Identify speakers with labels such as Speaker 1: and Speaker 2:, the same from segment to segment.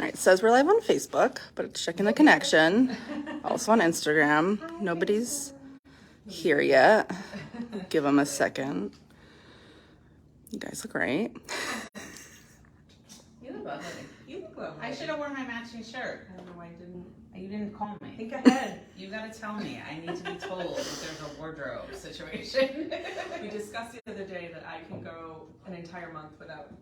Speaker 1: All right, it says we're live on Facebook, but it's checking the connection. Also on Instagram. Nobody's here yet. Give them a second. You guys look great.
Speaker 2: You look lovely.
Speaker 3: You look lovely.
Speaker 2: I should have worn my matching shirt.
Speaker 3: I don't know why I didn't.
Speaker 2: You didn't call me.
Speaker 3: Think ahead.
Speaker 2: You gotta tell me. I need to be told if there's a wardrobe situation.
Speaker 3: We discussed the other day that I can go an entire month without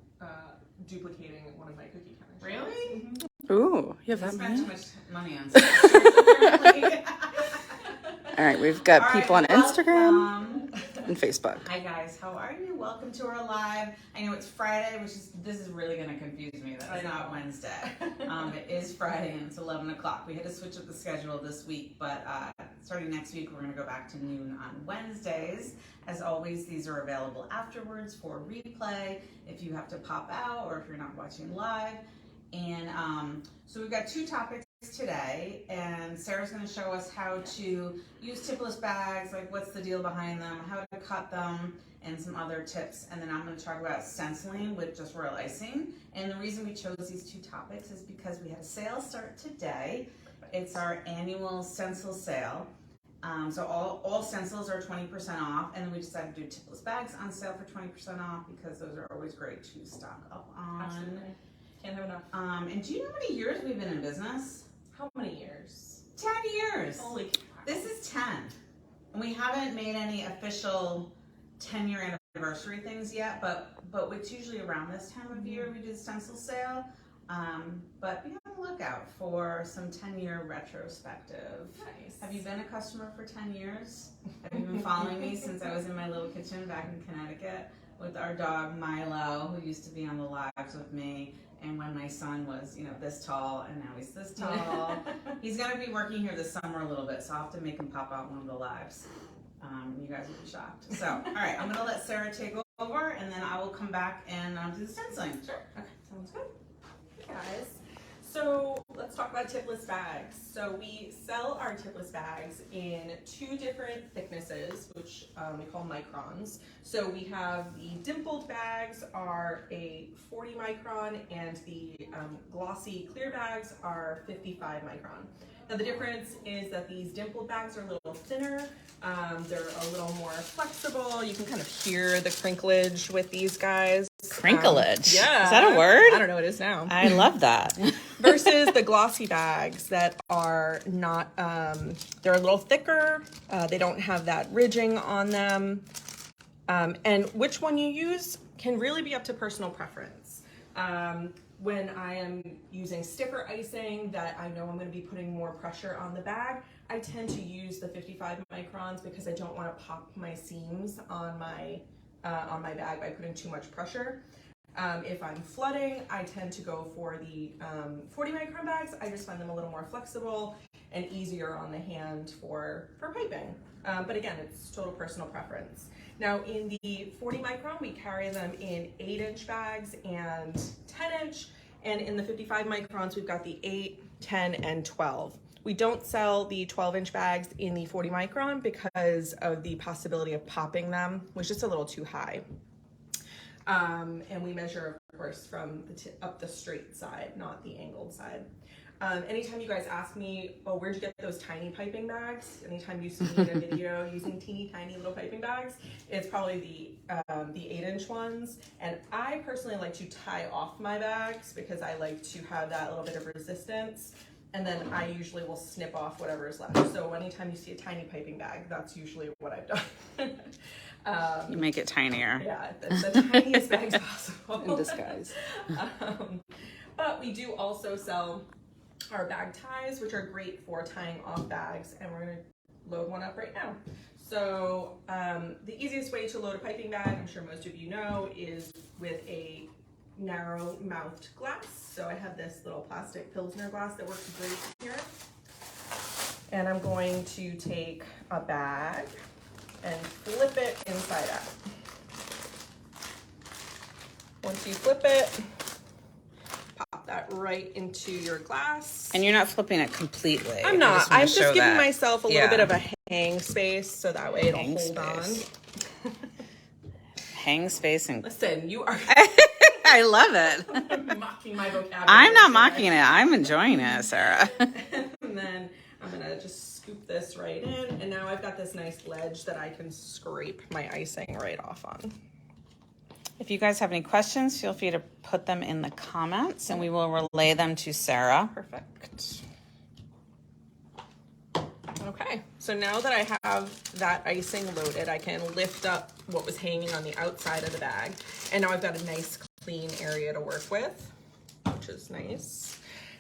Speaker 3: duplicating one of my Cookie Countess.
Speaker 2: Really?
Speaker 3: Mm-hmm.
Speaker 1: Ooh, you have
Speaker 2: I
Speaker 1: that
Speaker 2: spent
Speaker 1: many?
Speaker 2: too much money on stuff. Apparently.
Speaker 1: All right, we've got people on Instagram and Facebook.
Speaker 2: Hi guys, how are you? Welcome to our live. I know it's Friday, this is really gonna confuse me that it's not Wednesday. It is Friday and it's 11 o'clock. We had to switch up the schedule this week, but starting next week we're gonna go back to noon on Wednesdays. As always, these are available afterwards for replay if you have to pop out or if you're not watching live. And so we've got two topics today, and Sarah's going to show us how to use tipless bags, like what's the deal behind them, how to cut them, and some other tips. And then I'm going to talk about stenciling with just royal icing. And the reason we chose these two topics is because we had a sale start today. It's our annual stencil sale. So all stencils are 20% off, and then we decided to do tipless bags on sale for 20% off because those are always great to stock up on.
Speaker 3: Absolutely. Can't have enough.
Speaker 2: And do you know how many years we've been in business?
Speaker 3: How many years?
Speaker 2: 10 years.
Speaker 3: Holy crap.
Speaker 2: This is 10. And we haven't made any official 10-year anniversary things yet, but it's usually around this time of year we do the stencil sale. But be on the lookout for some 10-year retrospective.
Speaker 3: Nice.
Speaker 2: Have you been a customer for 10 years? Have you been following me since I was in my little kitchen back in Connecticut with our dog Milo, who used to be on the lives with me? And when my son was, this tall, and now he's this tall. He's going to be working here this summer a little bit, so I'll have to make him pop out one of the lives. You guys will be shocked. So, all right, I'm going to let Sarah take over, and then I will come back and do the stenciling.
Speaker 3: Sure. Okay, sounds good. Hey guys. So let's talk about tipless bags. So we sell our tipless bags in two different thicknesses, which we call microns. So we have the dimpled bags are a 40 micron, and the glossy clear bags are 55 micron. Now the difference is that these dimpled bags are a little thinner, they're a little more flexible. You can kind of hear the crinklage with these guys.
Speaker 1: Crinklage?
Speaker 3: Yeah.
Speaker 1: Is that a word?
Speaker 3: I don't know what it is now.
Speaker 1: I love that.
Speaker 3: Versus the glossy bags that are not, they're a little thicker, they don't have that ridging on them, and which one you use can really be up to personal preference. When I am using stiffer icing that I know I'm going to be putting more pressure on the bag, I tend to use the 55 microns because I don't want to pop my seams on my bag by putting too much pressure. If I'm flooding, I tend to go for the 40 micron bags. I just find them a little more flexible and easier on the hand for piping. But again, it's total personal preference. Now in the 40 micron, we carry them in 8-inch bags and 10-inch. And in the 55 microns, we've got the 8, 10, and 12. We don't sell the 12-inch bags in the 40 micron because of the possibility of popping them, was just a little too high. And we measure, of course, from up the straight side, not the angled side. Anytime you guys ask me, oh, where'd you get those tiny piping bags? Anytime you see me in a video using teeny tiny little piping bags, it's probably the 8-inch ones. And I personally like to tie off my bags because I like to have that little bit of resistance. And then I usually will snip off whatever is left. So anytime you see a tiny piping bag, that's usually what I've done.
Speaker 1: You make it tinier.
Speaker 3: Yeah, the tiniest bags possible.
Speaker 1: In disguise.
Speaker 3: But we do also sell our bag ties, which are great for tying off bags, and we're going to load one up right now. So the easiest way to load a piping bag, I'm sure most of you know, is with a narrow mouthed glass. So I have this little plastic Pilsner glass that works great here. And I'm going to take a bag and flip it inside out. Once you flip it, pop that right into your glass.
Speaker 1: And you're not flipping it completely.
Speaker 3: I'm not. I'm just giving
Speaker 1: that.
Speaker 3: myself a little bit of a hang space so that way it'll hold
Speaker 1: space.
Speaker 3: on.
Speaker 1: Hang space and
Speaker 3: Listen, you are
Speaker 4: I love it.
Speaker 3: I'm mocking my vocabulary.
Speaker 4: I'm not mocking it. I'm enjoying it, Sarah.
Speaker 3: And then I'm gonna just scoop this right in, and now I've got this nice ledge that I can scrape my icing right off on.
Speaker 4: If you guys have any questions, feel free to put them in the comments and we will relay them to Sarah.
Speaker 3: Perfect. Okay, so now that I have that icing loaded, I can lift up what was hanging on the outside of the bag. And now I've got a nice clean area to work with, which is nice.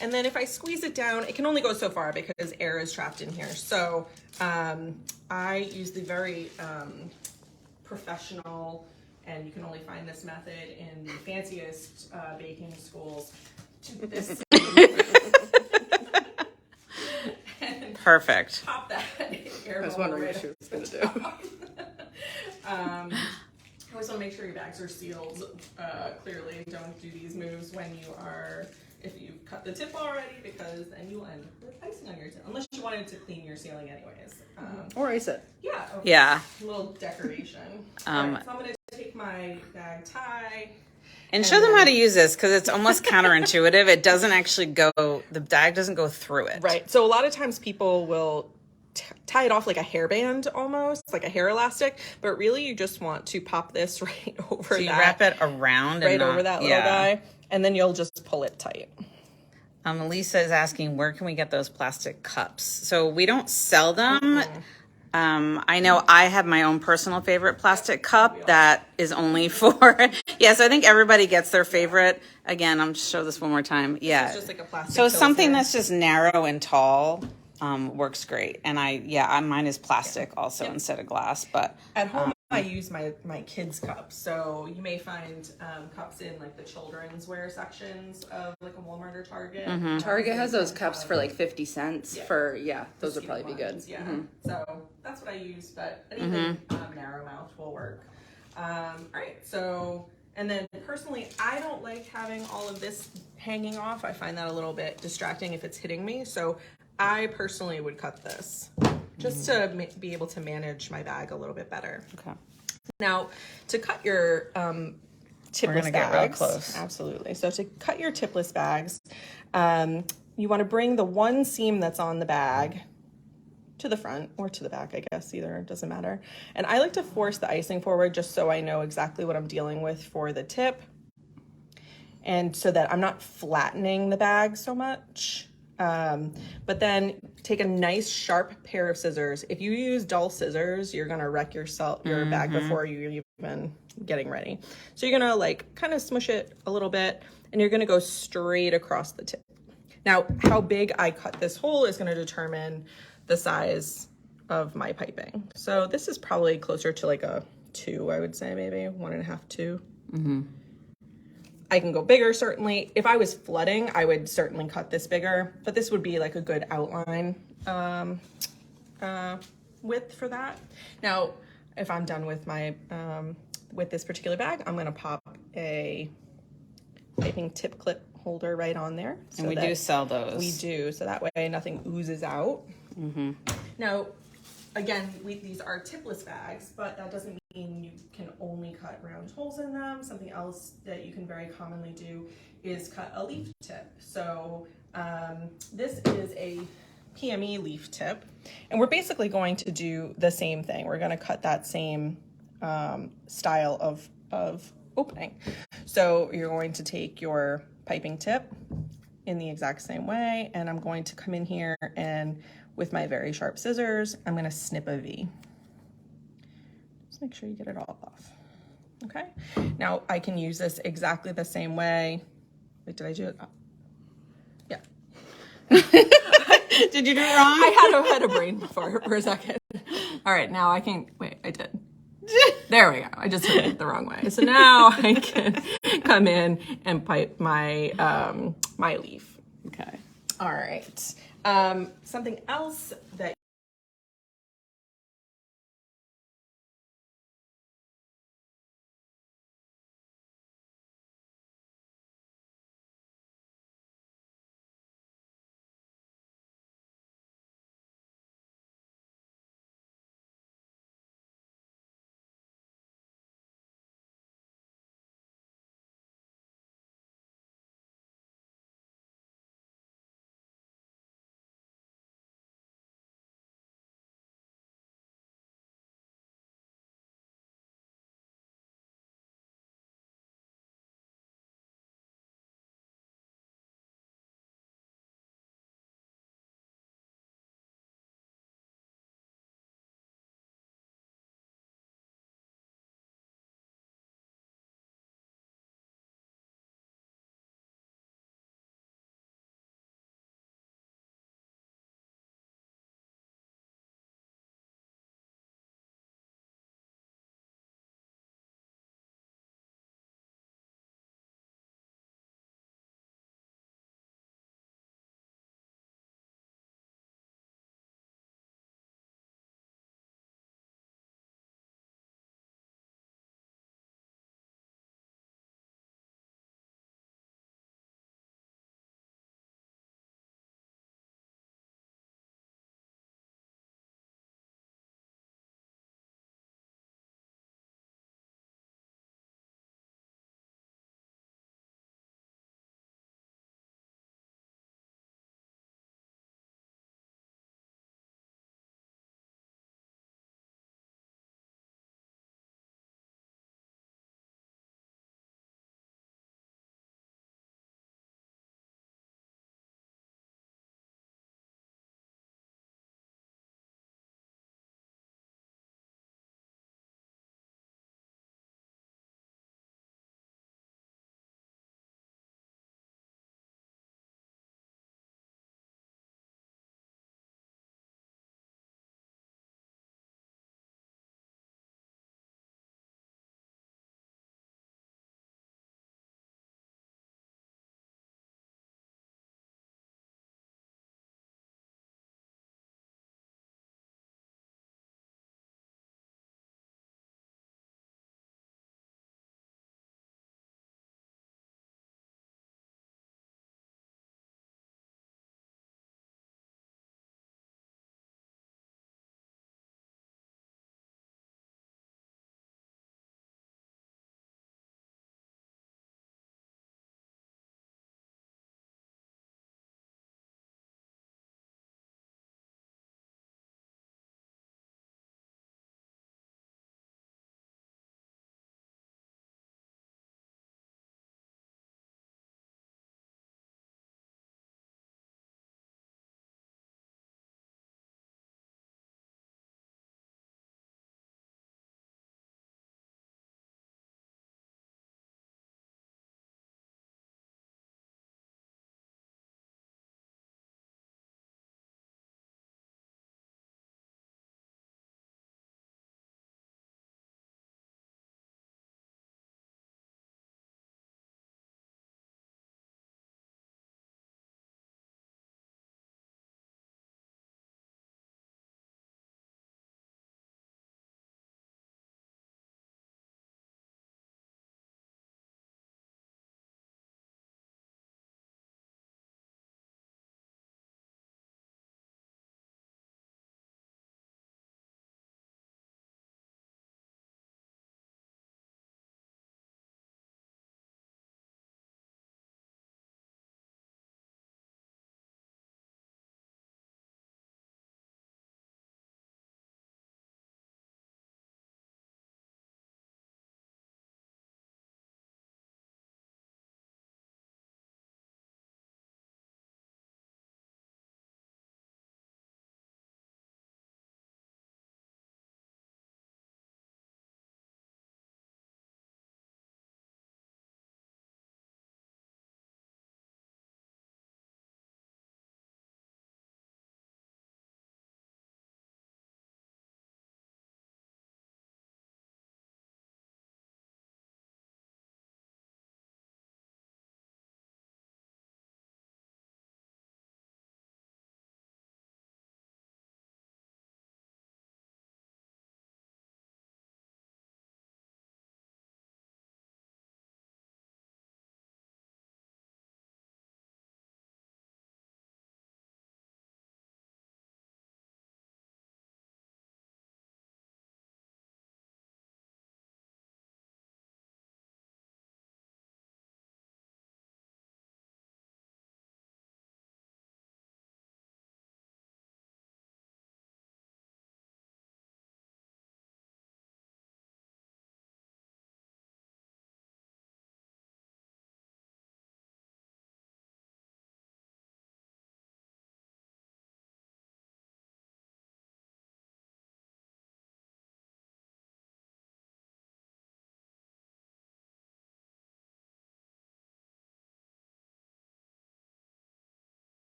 Speaker 3: And then if I squeeze it down, it can only go so far because air is trapped in here. So I use the very professional, and you can only find this method in the fanciest baking schools, to this.
Speaker 4: Perfect.
Speaker 3: Pop that air
Speaker 1: I was
Speaker 3: bubble
Speaker 1: wondering
Speaker 3: right
Speaker 1: what she
Speaker 3: up
Speaker 1: was going to
Speaker 3: the
Speaker 1: do.
Speaker 3: top. I always want to make sure your bags are sealed clearly. Don't do these moves when you are, if you've cut the tip already, because then you will end up with icing on your tip. Unless you wanted to clean your ceiling anyways.
Speaker 1: Or ice it.
Speaker 3: Yeah.
Speaker 4: Yeah.
Speaker 3: A little decoration. All right, so I'm going to take my bag tie.
Speaker 4: And show them how to use this because it's almost counterintuitive. It doesn't actually go, the bag doesn't go through it.
Speaker 3: Right. So a lot of times people will tie it off like a hairband almost, like a hair elastic, but really you just want to pop this right over
Speaker 4: So you
Speaker 3: that.
Speaker 4: wrap it around.
Speaker 3: Right
Speaker 4: and
Speaker 3: over that little guy, and then you'll just pull it tight.
Speaker 4: Lisa is asking, where can we get those plastic cups? So we don't sell them. I know I have my own personal favorite plastic cup that is only for, yeah, so I think everybody gets their favorite. Again, I'm just show this one more time. Yeah.
Speaker 3: It's just like a plastic
Speaker 4: So something
Speaker 3: filter.
Speaker 4: that's just narrow and tall works great. And mine is plastic also instead of glass, but
Speaker 3: At home, I use my kids' cups. So you may find cups in like the children's wear sections of like a Walmart or Target.
Speaker 1: Target has those cups for like 50 cents
Speaker 3: Yeah.
Speaker 1: for, those would
Speaker 3: Skinny
Speaker 1: probably be good.
Speaker 3: ones, Yeah. So that's what I use, but anything narrow mouth will work. All right. So, and then personally, I don't like having all of this hanging off. I find that a little bit distracting if it's hitting me. So I personally would cut this just to be able to manage my bag a little bit better.
Speaker 4: okay.
Speaker 3: Now, to cut your tipless
Speaker 4: We're gonna get real close.
Speaker 3: Absolutely. So to cut your tipless bags, you want to bring the one seam that's on the bag to the front or to the back, I guess, either, it doesn't matter. And I like to force the icing forward just so I know exactly what I'm dealing with for the tip, and so that I'm not flattening the bag so much. But then take a nice sharp pair of scissors. If you use dull scissors, you're gonna wreck your bag before you even getting ready. So you're gonna like kind of smush it a little bit, and you're gonna go straight across the tip. Now, how big I cut this hole is gonna determine the size of my piping. So this is probably closer to like a 2, I would say, maybe 1.5, 2. I can go bigger, certainly. If I was flooding, I would certainly cut this bigger, but this would be like a good outline width for that. Now, if I'm done with my with this particular bag, I'm gonna pop a piping tip clip holder right on there.
Speaker 4: And we do sell those.
Speaker 3: We do, so that way nothing oozes out. Now, again, these are tipless bags, but that doesn't mean you can only cut round holes in them. Something else that you can very commonly do is cut a leaf tip. So this is a PME leaf tip, and we're basically going to do the same thing. We're going to cut that same style of opening. So you're going to take your piping tip in the exact same way, and I'm going to come in here and with my very sharp scissors, I'm going to snip a V. Just make sure you get it all off. Okay. Now I can use this exactly the same way. Wait, did I do it? Oh. Yeah.
Speaker 4: Did you do it wrong?
Speaker 3: I had a brain for a second. All right, now I can, wait, I did. There we go. I just did it the wrong way. So now I can come in and pipe my, my leaf.
Speaker 4: Okay.
Speaker 3: All right. Something else that